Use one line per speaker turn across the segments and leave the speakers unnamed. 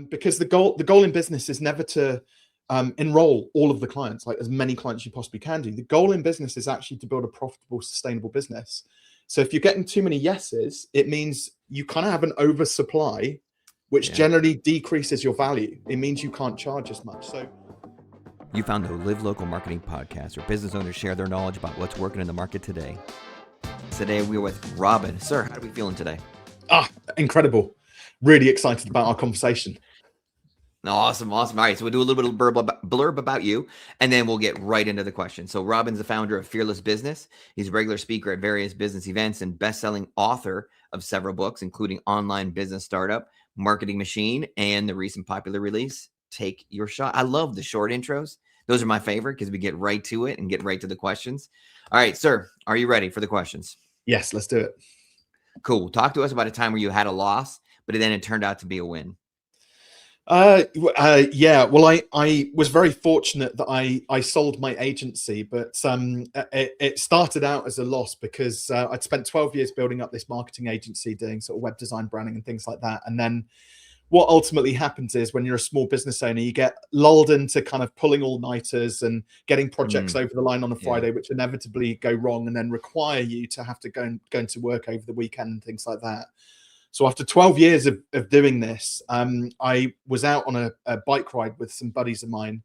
Because the goal in business is never to enroll all of the clients, like as many clients you possibly can do. The goal in business is actually to build a profitable, sustainable business. So if you're getting too many yeses, it means you kind of have an oversupply, which generally decreases your value. It means you can't charge as much. So
you found the Live Local Marketing Podcast, where business owners share their knowledge about what's working in the market today. Today we're with Robin. Sir, how are we feeling today?
Incredible. Really excited about our conversation.
Awesome. All right, so we'll do a little bit of blurb about you, and then we'll get right into the question. So Robin's the founder of Fearless Business. He's a regular speaker at various business events and best-selling author of several books, including Online Business Startup, Marketing Machine, and the recent popular release, Take Your Shot. I love the short intros. Those are my favorite because we get right to it and get right to the questions. All right, sir, are you ready for the questions?
Yes, let's do it.
Cool. Talk to us about a time where you had a loss, but then it turned out to be a win.
Yeah, well, I was very fortunate that I sold my agency, but it started out as a loss because I'd spent 12 years building up this marketing agency doing sort of web design, branding and things like that. And then what ultimately happens is when you're a small business owner, you get lulled into kind of pulling all-nighters and getting projects over the line on a Friday, which inevitably go wrong and then require you to have to go into work over the weekend and things like that. So after 12 years of doing this, I was out on a bike ride with some buddies of mine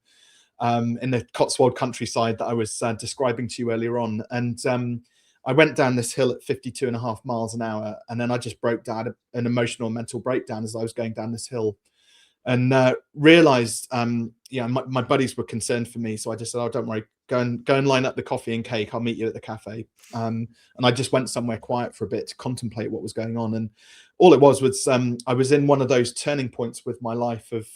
in the Cotswold countryside that I was describing to you earlier on. And I went down this hill at 52.5 miles an hour. And then I just broke down an emotional mental breakdown as I was going down this hill and realized, my buddies were concerned for me. So I just said, oh, don't worry, go and line up the coffee and cake. I'll meet you at the cafe. And I just went somewhere quiet for a bit to contemplate what was going on. And all it was I was in one of those turning points with my life of,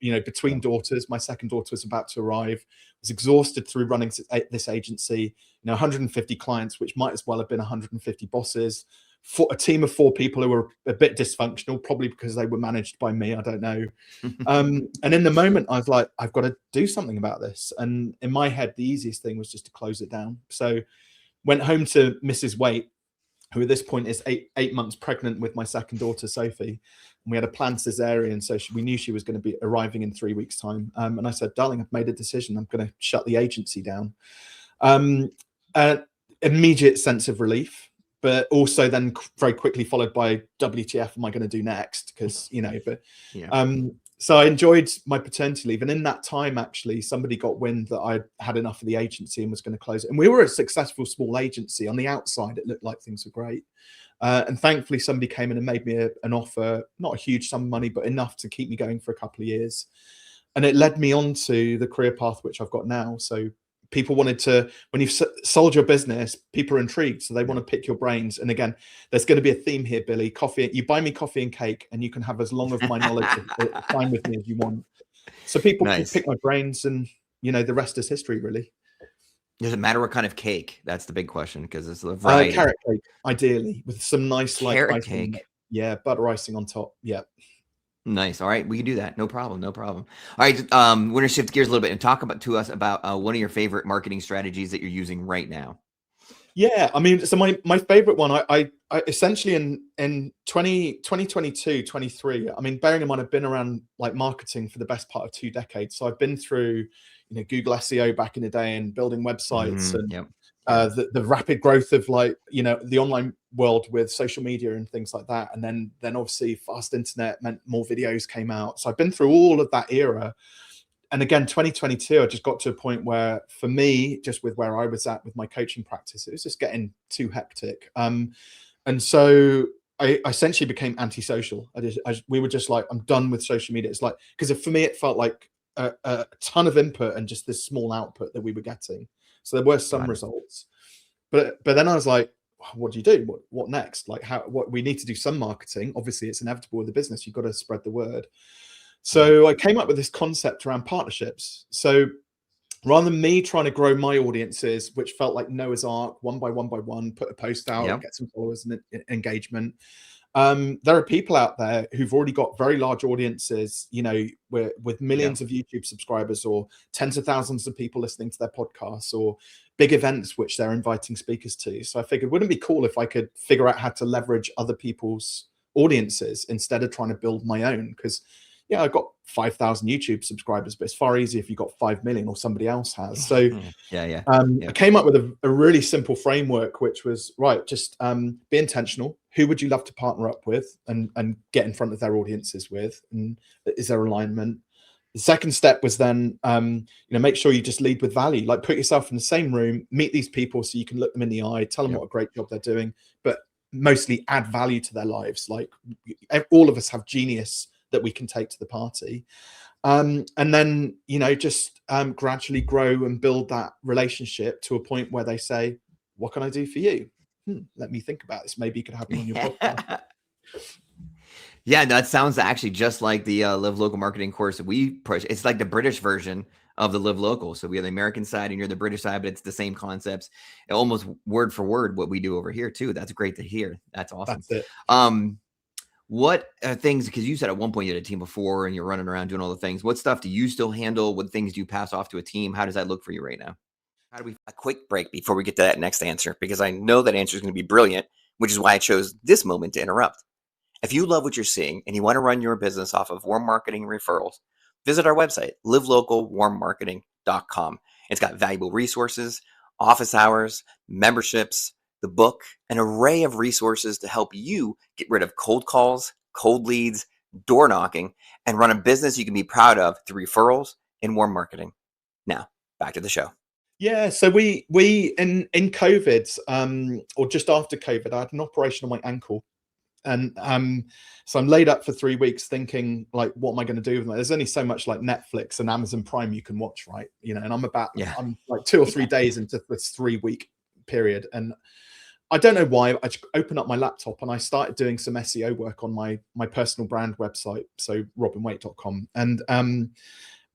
between daughters. My second daughter was about to arrive. I was exhausted through running this agency, 150 clients, which might as well have been 150 bosses. For a team of 4 people who were a bit dysfunctional, probably because they were managed by me, I don't know. And in the moment, I was like, I've got to do something about this. And in my head, the easiest thing was just to close it down. So went home to Mrs. Waite, who at this point is eight months pregnant with my second daughter, Sophie. And we had a planned cesarean, so we knew she was going to be arriving in 3 weeks' time. And I said, darling, I've made a decision. I'm going to shut the agency down. Immediate sense of relief, but also then very quickly followed by WTF am I going to do next? Because, so I enjoyed my paternity leave. And in that time, actually, somebody got wind that I had enough of the agency and was going to close it. And we were a successful small agency. On the outside, it looked like things were great. And thankfully, somebody came in and made me an offer, not a huge sum of money, but enough to keep me going for a couple of years. And it led me on to the career path, which I've got now. So people wanted to, when you've sold your business, people are intrigued. So they want to pick your brains. And again, there's going to be a theme here, Billy. Coffee, you buy me coffee and cake and you can have as long of my knowledge of time with me as you want. So people can pick my brains and, the rest is history, really.
Does it matter what kind of cake? That's the big question because it's a variety.
Carrot cake, ideally, with some nice
carrot cake.
Yeah, butter icing on top. Yeah.
Nice. All right, we can do that. No problem. All right, we're gonna shift gears a little bit and talk to us about one of your favorite marketing strategies that you're using right now.
Yeah, I mean, so my favorite one, I essentially in 2022, 23. I mean, bearing in mind, I've been around like marketing for the best part of 2 decades. So I've been through, Google SEO back in the day and building websites and the rapid growth of the online world with social media and things like that. And then obviously fast internet meant more videos came out. So I've been through all of that era. And again, 2022, I just got to a point where for me, just with where I was at with my coaching practice, it was just getting too hectic. And so I essentially became antisocial. We were just like, I'm done with social media. It's like, because for me, it felt like a ton of input and just this small output that we were getting. So there were some results, but then I was like, what do you do? What next? Like what we need to do some marketing. Obviously it's inevitable with the business. You've got to spread the word. So I came up with this concept around partnerships. So rather than me trying to grow my audiences, which felt like Noah's Ark, one by one, put a post out, get some followers and engagement. There are people out there who've already got very large audiences, with millions of YouTube subscribers or tens of thousands of people listening to their podcasts or big events, which they're inviting speakers to. So I figured, wouldn't it be cool if I could figure out how to leverage other people's audiences instead of trying to build my own. Because yeah, I got 5,000 YouTube subscribers, but it's far easier if you got 5 million or somebody else has. So
yeah.
I came up with a really simple framework, which was just be intentional. Who would you love to partner up with and get in front of their audiences with? And is there alignment? The second step was then, make sure you just lead with value. Like put yourself in the same room, meet these people so you can look them in the eye, tell them what a great job they're doing, but mostly add value to their lives. Like all of us have genius that we can take to the party. And then, just gradually grow and build that relationship to a point where they say, what can I do for you? Let me think about this. Maybe you could have me on your podcast.
Yeah, that sounds actually just like the Live Local marketing course that we push. It's like the British version of the Live Local. So we have the American side and you're the British side, but it's the same concepts, almost word for word what we do over here too. That's great to hear. That's awesome.
That's it.
What things, because you said at one point you had a team before and you're running around doing all the things. What stuff do you still handle? What things do you pass off to a team? How does that look for you right now? How do we a quick break before we get to that next answer? Because I know that answer is going to be brilliant, which is why I chose this moment to interrupt. If you love what you're seeing and you want to run your business off of warm marketing referrals, visit our website, livelocalwarmmarketing.com. It's got valuable resources, office hours, memberships, the book, an array of resources to help you get rid of cold calls, cold leads, door knocking, and run a business you can be proud of through referrals and warm marketing. Now, back to the show.
Yeah, so we in COVID, or just after COVID, I had an operation on my ankle. And so I'm laid up for 3 weeks thinking, like, what am I going to do with it? There's only so much like Netflix and Amazon Prime you can watch, right? And I'm like 2 or 3 days into this 3-week period. And I don't know why, I just opened up my laptop and I started doing some SEO work on my personal brand website. So robinwaite.com. And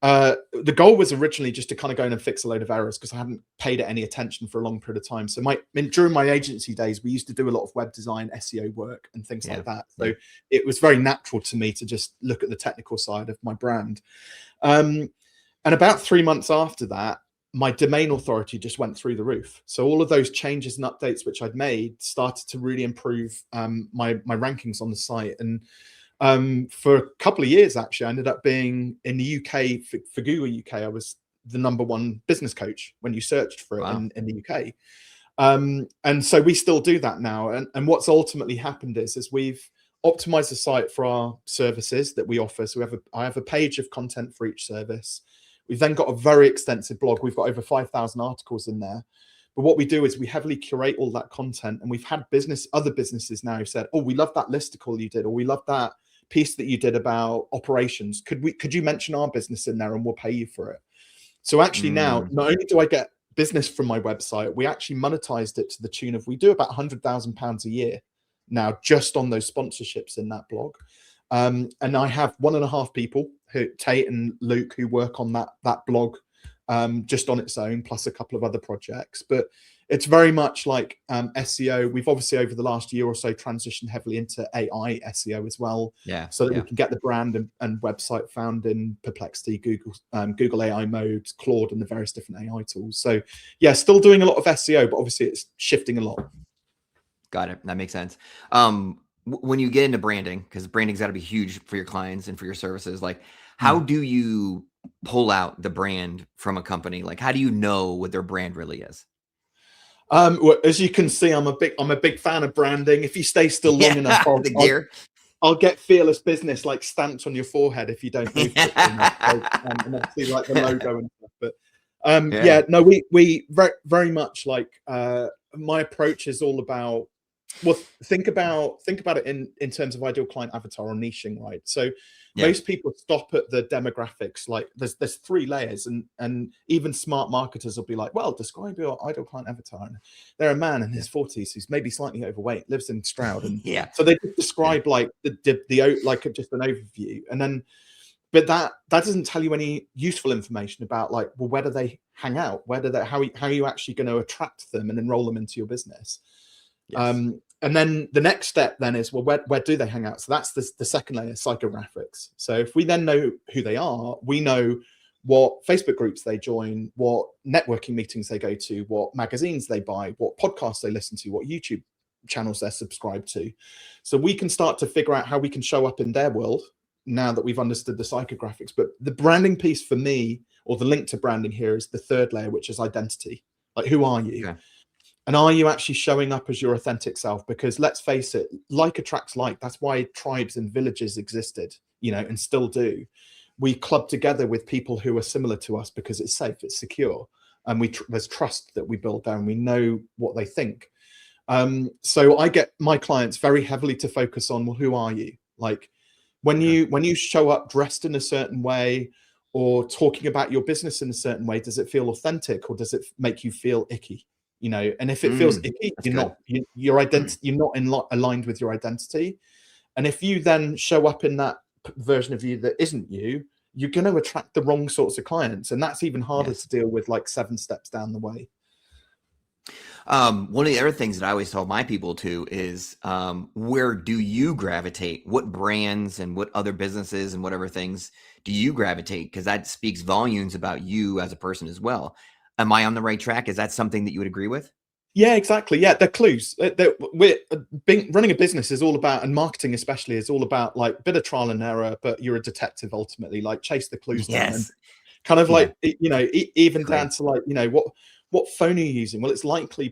the goal was originally just to kind of go in and fix a load of errors because I hadn't paid it any attention for a long period of time. So during my agency days, we used to do a lot of web design, SEO work and things like that. So it was very natural to me to just look at the technical side of my brand. And about 3 months after that, my domain authority just went through the roof. So all of those changes and updates which I'd made started to really improve my rankings on the site. And for a couple of years, actually, I ended up being in the UK for Google UK. I was the #1 business coach when you searched for it in the UK. And so we still do that now. And what's ultimately happened is we've optimized the site for our services that we offer. So I have a page of content for each service. We've then got a very extensive blog. We've got over 5,000 articles in there. But what we do is we heavily curate all that content. And we've had other businesses now who said, oh, we love that listicle you did, or we love that piece that you did about operations. Could you mention our business in there and we'll pay you for it? So actually now, not only do I get business from my website, we actually monetized it to the tune of, we do about £100,000 a year now just on those sponsorships in that blog. And I have 1.5 people, Tate and Luke, who work on that blog just on its own, plus a couple of other projects. But it's very much like SEO. We've obviously over the last year or so transitioned heavily into AI SEO as well, so that we can get the brand and website found in Perplexity, Google AI mode, Claude, and the various different AI tools. So yeah, still doing a lot of SEO, but obviously it's shifting a lot.
Got it. That makes sense. When you get into branding, because branding's got to be huge for your clients and for your services, like how do you pull out the brand from a company? Like how do you know what their brand really is?
Well, as you can see, I'm a big fan of branding. If you stay still long enough, I'll get fearless business like stamped on your forehead if you don't move quickly enough. So, and obviously like the logo and stuff. But no, we very, very much like my approach is all about, well, think about it in terms of ideal client avatar or niching, right? So most people stop at the demographics. Like there's 3 layers, and even smart marketers will be like, well, describe your ideal client avatar. And they're a man in his 40s who's maybe slightly overweight, lives in Stroud, and so they describe like the like just an overview, and then but that doesn't tell you any useful information about like, well, where do they hang out? How are you actually going to attract them and enroll them into your business? And then the next step then is, well, where do they hang out? So that's the second layer, psychographics. So if we then know who they are, we know what Facebook groups they join, what networking meetings they go to, what magazines they buy, what podcasts they listen to, what YouTube channels they're subscribed to. So we can start to figure out how we can show up in their world now that we've understood the psychographics. But the branding piece for me, or the link to branding here, is the third layer, which is identity. Like, who are you?
Okay.
And are you actually showing up as your authentic self? Because let's face it, like attracts like. That's why tribes and villages existed, and still do. We club together with people who are similar to us because it's safe, it's secure, and there's trust that we build there, and we know what they think. So I get my clients very heavily to focus on, well, who are you? Like, when you show up dressed in a certain way or talking about your business in a certain way, does it feel authentic, or does it make you feel icky? And if it feels icky, you're not aligned with your identity. And if you then show up in that version of you that isn't you, you're going to attract the wrong sorts of clients. And that's even harder to deal with, like 7 steps down the way.
One of the other things that I always tell my people too is, where do you gravitate? What brands and what other businesses and whatever things do you gravitate? Because that speaks volumes about you as a person as well. Am I on the right track? Is that something that you would agree with?
Yeah, exactly. Yeah, they're clues. Running a business is all about, and marketing especially, is all about like a bit of trial and error, but you're a detective ultimately. Like, chase the clues down, and kind of like, even down to like, what phone are you using? Well, it's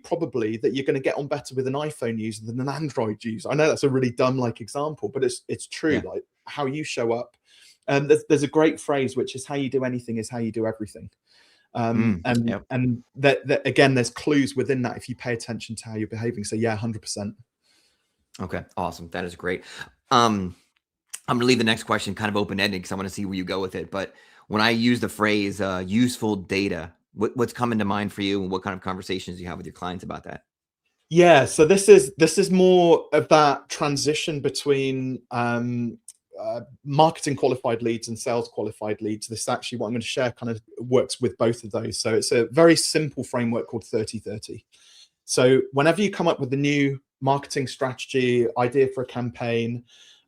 probably that you're going to get on better with an iPhone user than an Android user. I know that's a really dumb like example, but it's true. Like, how you show up. And there's a great phrase, which is, how you do anything is how you do everything. And that again, there's clues within that if you pay attention to how you're behaving. So yeah, 100%.
Okay, awesome. That is great. I'm gonna leave the next question kind of open-ended because I want to see where you go with it. But when I use the phrase useful data, what's coming to mind for you, and what kind of conversations do you have with your clients about that?
Yeah, so this is more of that transition between marketing qualified leads and sales qualified leads. This is actually what I'm going to share kind of works with both of those. So it's a very simple framework called 30-30. So whenever you come up with a new marketing strategy, idea for a campaign,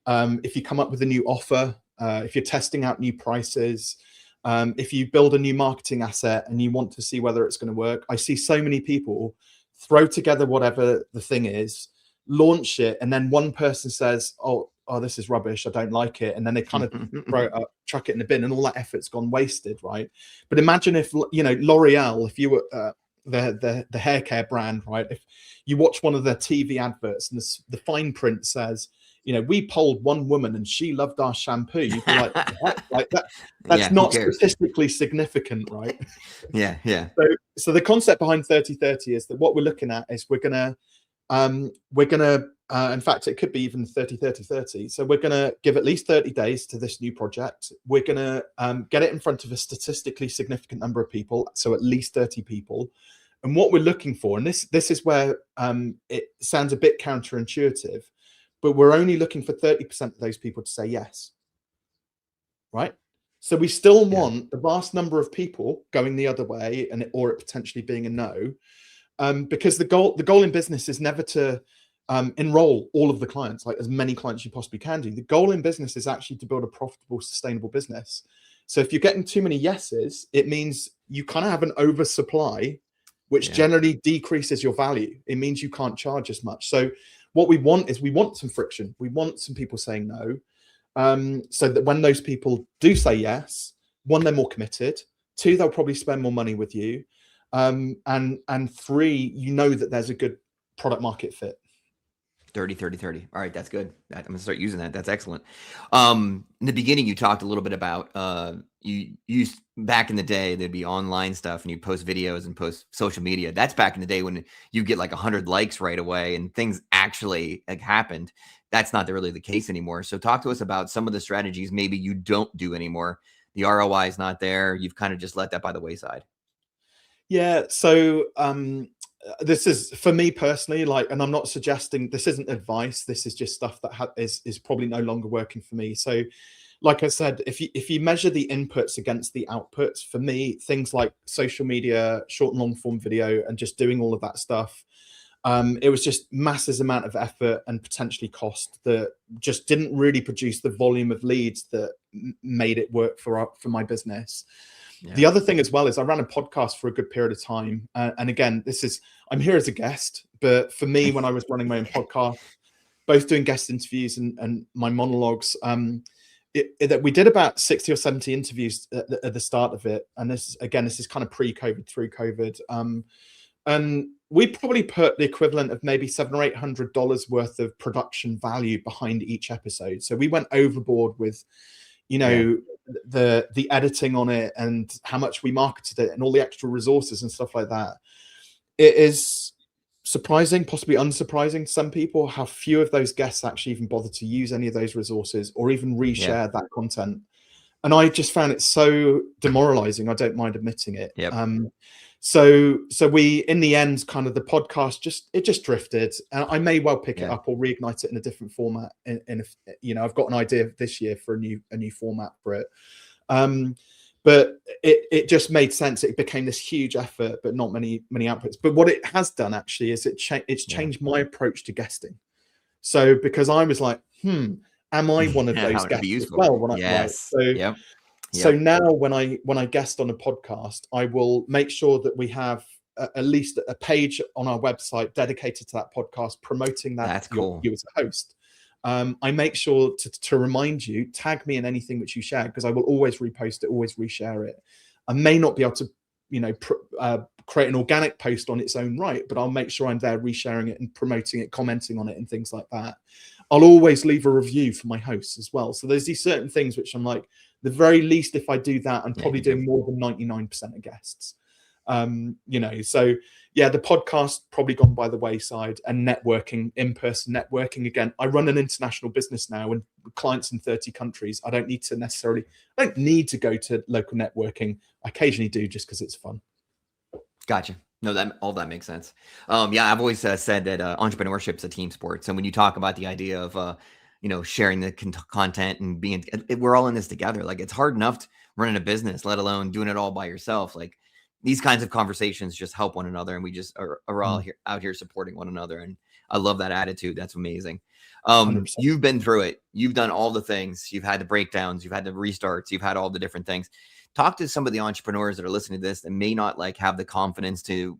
if you come up with a new offer, if you're testing out new prices, if you build a new marketing asset and you want to see whether it's going to work, I see so many people throw together whatever the thing is, launch it, and then one person says, oh, this is rubbish, I don't like it, and then they kind of throw it up, chuck it in the bin, and all that effort's gone wasted, right? But imagine if, L'Oreal, if you were the hair care brand, right? If you watch one of their TV adverts and the fine print says, we polled one woman and she loved our shampoo, you'd be like, what? Like that's not statistically significant, right?
Yeah.
So the concept behind 30-30 is that what we're looking at is we're gonna in fact, it could be even 30-30-30. So we're going to give at least 30 days to this new project. We're going to get it in front of a statistically significant number of people, so at least 30 people. And what we're looking for, and this is where it sounds a bit counterintuitive, but we're only looking for 30% of those people to say yes, right? So we still want the vast number of people going the other way, or it potentially being a no, because the goal in business is never to enroll all of the clients, like as many clients you possibly can do. The goal in business is actually to build a profitable, sustainable business. So if you're getting too many yeses, it means you kind of have an oversupply, which generally decreases your value. It means you can't charge as much. So what we want is some friction. We want some people saying no, so that when those people do say yes, 1, they're more committed, 2, they'll probably spend more money with you, and 3, that there's a good product market fit.
30-30-30. All right, that's good. I'm gonna start using that. That's excellent. In the beginning, you talked a little bit about you used back in the day, there'd be online stuff and you post videos and post social media. That's back in the day when you get like 100 likes right away and things actually like happened. That's not really the case anymore. So talk to us about some of the strategies maybe you don't do anymore. The ROI is not there. You've kind of just let that by the wayside.
Yeah. So this is for me personally, and I'm not suggesting, this isn't advice. This is just stuff that is probably no longer working for me. So like I said, if you measure the inputs against the outputs, for me, things like social media, short and long form video, and just doing all of that stuff, it was just massive amount of effort and potentially cost that just didn't really produce the volume of leads that made it work for my business. The other thing as well is I ran a podcast for a good period of time. And again, I'm here as a guest, but for me, when I was running my own podcast, both doing guest interviews and my monologues, that we did about 60 or 70 interviews at the start of it. And this is kind of pre-COVID, through COVID. And we probably put the equivalent of maybe $700 or $800 worth of production value behind each episode. So we went overboard with, the editing on it and how much we marketed it and all the extra resources and stuff like that. It is surprising, possibly unsurprising to some people, how few of those guests actually even bother to use any of those resources or even reshare that content. And I just found it so demoralizing. I don't mind admitting it. So we, in the end, kind of the podcast just drifted, and I may well pick it up or reignite it in a different format. I've got an idea this year for a new format for it. But it just made sense. It became this huge effort, but not many outputs. But what it has done actually is it's changed my approach to guesting. So because I was like, am I one of those guests as well? So now when I guest on a podcast, I will make sure that we have at least a page on our website dedicated to that podcast, promoting that.
That's cool.
You as a host. I make sure to remind you, tag me in anything which you share, because I will always repost it, always reshare it. I may not be able to, create an organic post on its own right, but I'll make sure I'm there resharing it and promoting it, commenting on it and things like that. I'll always leave a review for my hosts as well. So there's these certain things which I'm like, the very least, if I do that, I'm probably doing more than 99% of guests. So the podcast probably gone by the wayside, and networking, in-person networking. Again, I run an international business now and clients in 30 countries. I don't need to go to local networking. I occasionally do just because it's fun.
Gotcha. No, all that makes sense. I've always said that entrepreneurship's a team sport. So when you talk about the idea of sharing the content and we're all in this together. Like, it's hard enough running a business, let alone doing it all by yourself. Like, these kinds of conversations just help one another, and we just are all out here supporting one another. And I love that attitude. That's amazing. 100%. You've been through it. You've done all the things. You've had the breakdowns. You've had the restarts. You've had all the different things. Talk to some of the entrepreneurs that are listening to this that may not have the confidence to,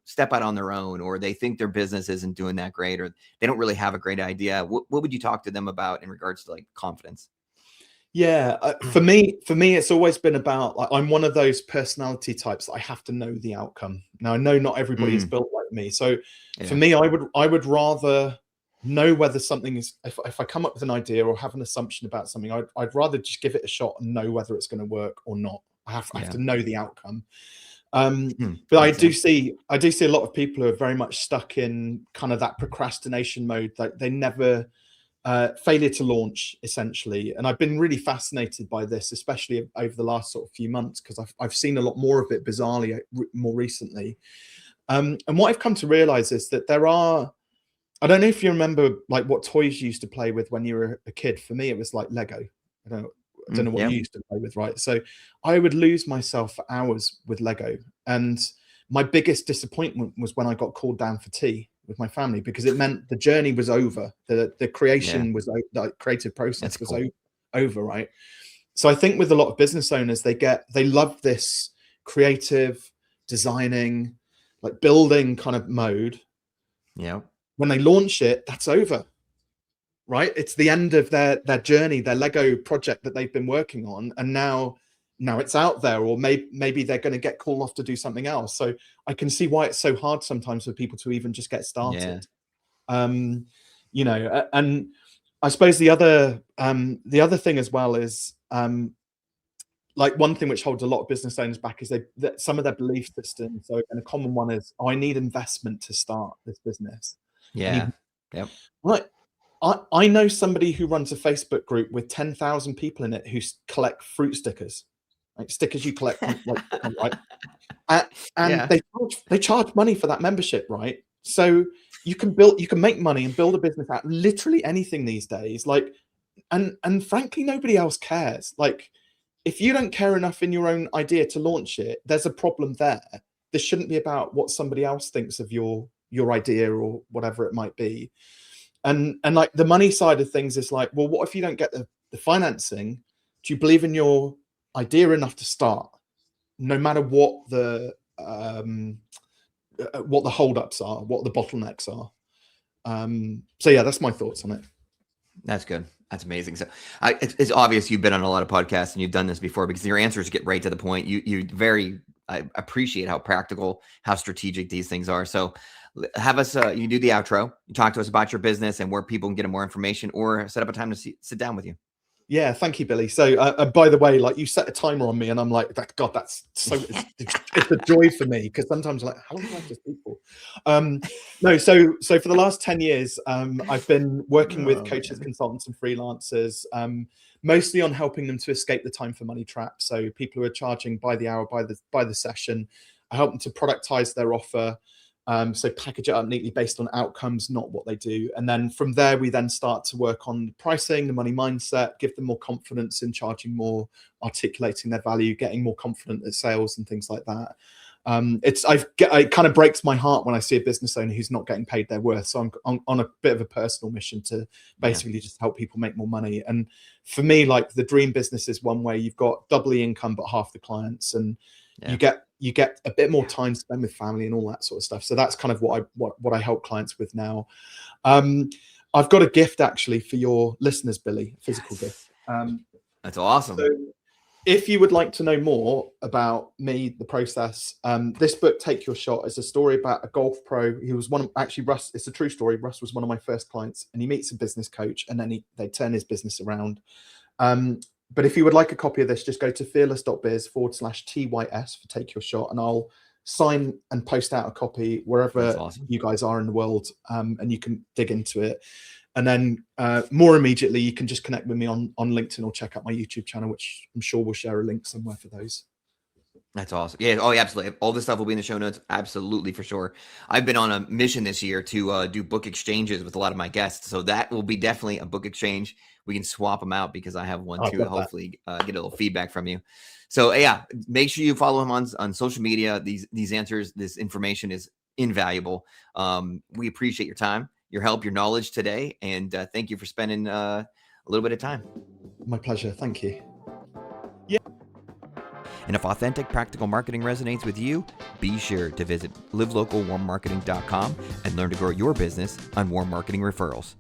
step out on their own, or they think their business isn't doing that great, or they don't really have a great idea. What would you talk to them about in regards to confidence?
Yeah, for me, it's always been about, I'm one of those personality types that I have to know the outcome. Now, I know not everybody is built like me. So for me, I would rather know whether something is, if I come up with an idea or have an assumption about something, I'd rather just give it a shot and know whether it's going to work or not. I have to know the outcome. But I do see a lot of people who are very much stuck in kind of that procrastination mode, that they never failure to launch, essentially. And I've been really fascinated by this, especially over the last sort of few months, because I've seen a lot more of it, bizarrely, more recently. And what I've come to realize is that I don't know if you remember what toys you used to play with when you were a kid. For me, it was like Lego. I don't know what you used to play with, right? So I would lose myself for hours with Lego. And my biggest disappointment was when I got called down for tea with my family, because it meant the journey was over. The creation was, the creative process was over, right? So I think with a lot of business owners, they love this creative designing, building kind of mode.
Yeah.
When they launch it, that's over, right? It's the end of their journey, their Lego project that they've been working on. And now it's out there, or maybe they're going to get called off to do something else. So I can see why it's so hard sometimes for people to even just get started. And I suppose the other thing as well is, one thing which holds a lot of business owners back is that some of their belief systems. So, and a common one is, I need investment to start this business.
Yeah.
Right. I know somebody who runs a Facebook group with 10,000 people in it who collect fruit stickers, stickers you collect, right? And they charge money for that membership, right? So you can make money and build a business out of literally anything these days. And frankly, nobody else cares. If you don't care enough in your own idea to launch it, there's a problem there. This shouldn't be about what somebody else thinks of your idea or whatever it might be. And the money side of things is well, what if you don't get the financing? Do you believe in your idea enough to start? no matter what the holdups are, what the bottlenecks are. So yeah, that's my thoughts on it.
That's good. That's amazing. So it's obvious you've been on a lot of podcasts and you've done this before, because your answers get right to the point. I appreciate how practical, how strategic these things are. So have us, you do the outro, you talk to us about your business and where people can get more information, or set up a time to sit down with you.
Yeah, thank you, Billy. So, by the way, like, you set a timer on me, and I'm like, God, that's so. It's a joy for me, because sometimes I'm like, how long do I have to speak for? No, so for the last 10 years, I've been working with coaches, consultants, and freelancers, mostly on helping them to escape the time for money trap. So people who are charging by the hour, by the session, I help them to productize their offer. So package it up neatly based on outcomes, not what they do. And then from there, we then start to work on pricing, the money mindset, give them more confidence in charging more, articulating their value, getting more confident at sales and things like that. It kind of breaks my heart when I see a business owner who's not getting paid their worth. So I'm on a bit of a personal mission to basically just help people make more money. And for me, like, the dream business is one where you've got double the income, but half the clients, and you get a bit more time to spend with family and all that sort of stuff. So that's kind of what I help clients with now. I've got a gift actually for your listeners, Billy, a physical gift.
That's awesome.
So if you would like to know more about me, the process, this book, Take Your Shot, is a story about a golf pro. He was Russ, it's a true story. Russ was one of my first clients, and he meets a business coach, and then they turn his business around. But if you would like a copy of this, just go to fearless.biz/TYS for Take Your Shot, and I'll sign and post out a copy wherever you guys are in the world, and you can dig into it. And then more immediately, you can just connect with me on LinkedIn, or check out my YouTube channel, which I'm sure we'll share a link somewhere for those.
That's awesome. Yeah. Oh, yeah, absolutely. All this stuff will be in the show notes. Absolutely, for sure. I've been on a mission this year to do book exchanges with a lot of my guests. So that will be definitely a book exchange. We can swap them out, because I have one too. Hopefully get a little feedback from you. So yeah, make sure you follow him on social media. These answers, this information is invaluable. We appreciate your time, your help, your knowledge today. And thank you for spending a little bit of time.
My pleasure. Thank you.
And if authentic, practical marketing resonates with you, be sure to visit livelocalwarmmarketing.com and learn to grow your business on warm marketing referrals.